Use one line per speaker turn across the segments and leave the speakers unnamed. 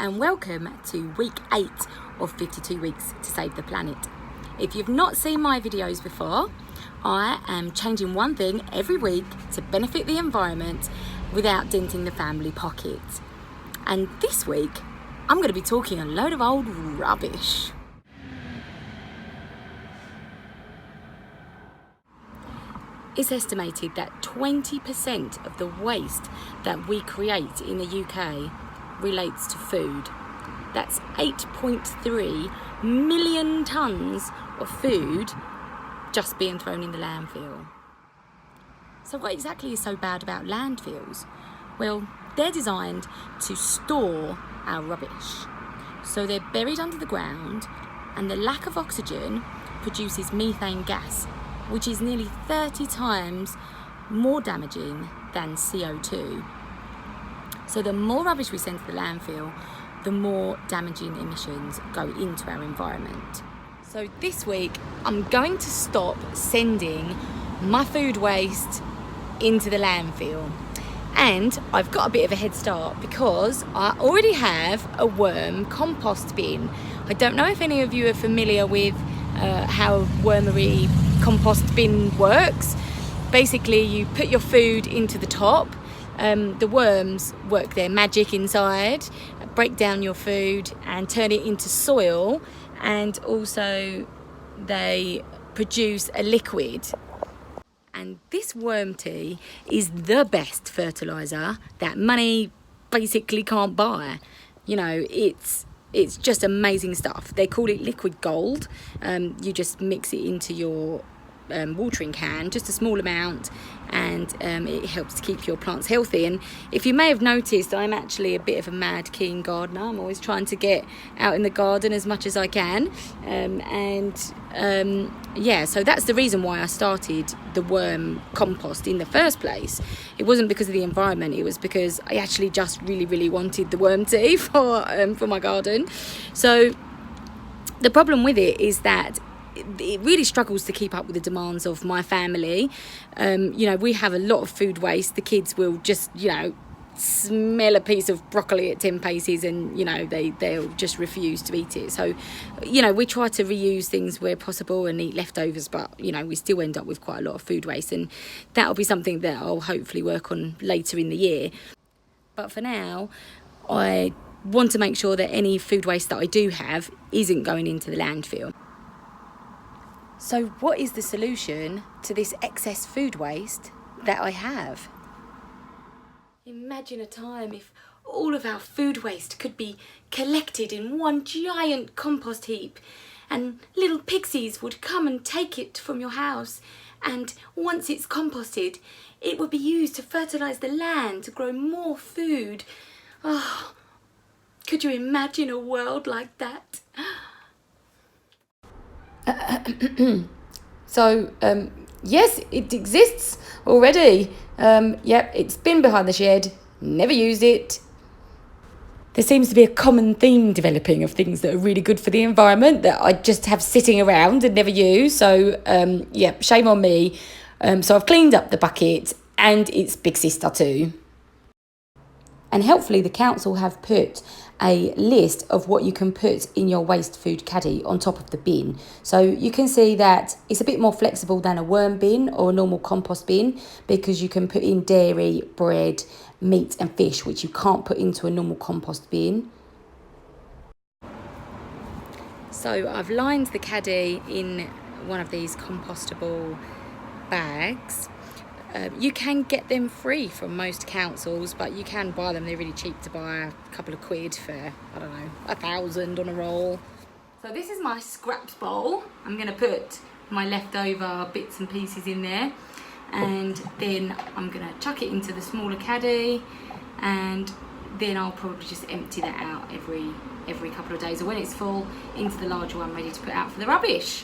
and welcome to week 8 of 52 weeks to save the planet. If you've not seen my videos before, I am changing one thing every week to benefit the environment without denting the family pocket. And this week, I'm going to be talking a load of old rubbish. It's estimated that 20% of the waste that we create in the UK relates to food. That's 8.3 million tonnes of food just being thrown in the landfill. So what exactly is so bad about landfills? Well, they're designed to store our rubbish. So they're buried under the ground, and the lack of oxygen produces methane gas, which is nearly 30 times more damaging than CO2. So the more rubbish we send to the landfill, the more damaging emissions go into our environment. So this week, I'm going to stop sending my food waste into the landfill. And I've got a bit of a head start because I already have a worm compost bin. I don't know if any of you are familiar with how a wormery compost bin works. Basically, you put your food into the top. The worms work their magic inside, break down your food and turn it into soil, and also they produce a liquid. And this worm tea is the best fertiliser that money basically can't buy. You know, it's just amazing stuff. They call it liquid gold. You just mix it into your watering can, just a small amount, and it helps to keep your plants healthy. And if you may have noticed, I'm actually a bit of a mad keen gardener. I'm always trying to get out in the garden as much as I can, yeah, so that's the reason why I started the worm compost in the first place. It wasn't because of the environment, it was because I actually just really wanted the worm tea for my garden. So the problem with it is that it really struggles to keep up with the demands of my family. We have a lot of food waste. The kids will just, smell a piece of broccoli at 10 paces and, they'll just refuse to eat it. So, we try to reuse things where possible and eat leftovers, but, we still end up with quite a lot of food waste. And that'll be something that I'll hopefully work on later in the year. But for now, I want to make sure that any food waste that I do have isn't going into the landfill. So what is the solution to this excess food waste that I have? Imagine a time if all of our food waste could be collected in one giant compost heap, and little pixies would come and take it from your house, and once it's composted, it would be used to fertilise the land to grow more food. Oh, could you imagine a world like that? So, yes, it exists already. It's been behind the shed, never used it. There seems to be a common theme developing of things that are really good for the environment that I just have sitting around and never use. So, shame on me. So I've cleaned up the bucket and it's big sister too. And helpfully the council have put a list of what you can put in your waste food caddy on top of the bin. So you can see that it's a bit more flexible than a worm bin or a normal compost bin, because you can put in dairy, bread, meat and fish, which you can't put into a normal compost bin. So I've lined the caddy in one of these compostable bags. You can get them free from most councils, but you can buy them. They're really cheap to buy, a couple of quid for, I don't know, 1,000 on a roll. So this is my scraps bowl. I'm going to put my leftover bits and pieces in there, and then I'm going to chuck it into the smaller caddy, and then I'll probably just empty that out every couple of days, or when it's full, into the larger one ready to put out for the rubbish.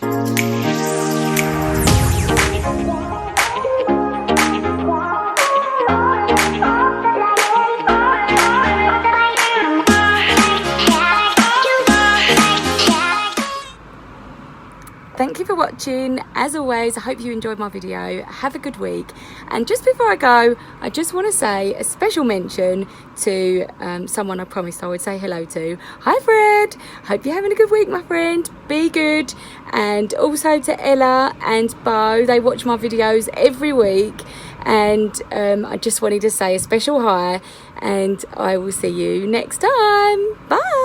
Thanks thank you for watching. As always, I hope you enjoyed my video. Have a good week. And just before I go, I just want to say a special mention to someone I promised I would say hello to. Hi Fred, hope you're having a good week, my friend. Be good. And also to Ella and Bo, they watch my videos every week. And I just wanted to say a special hi, and I will see you next time. Bye.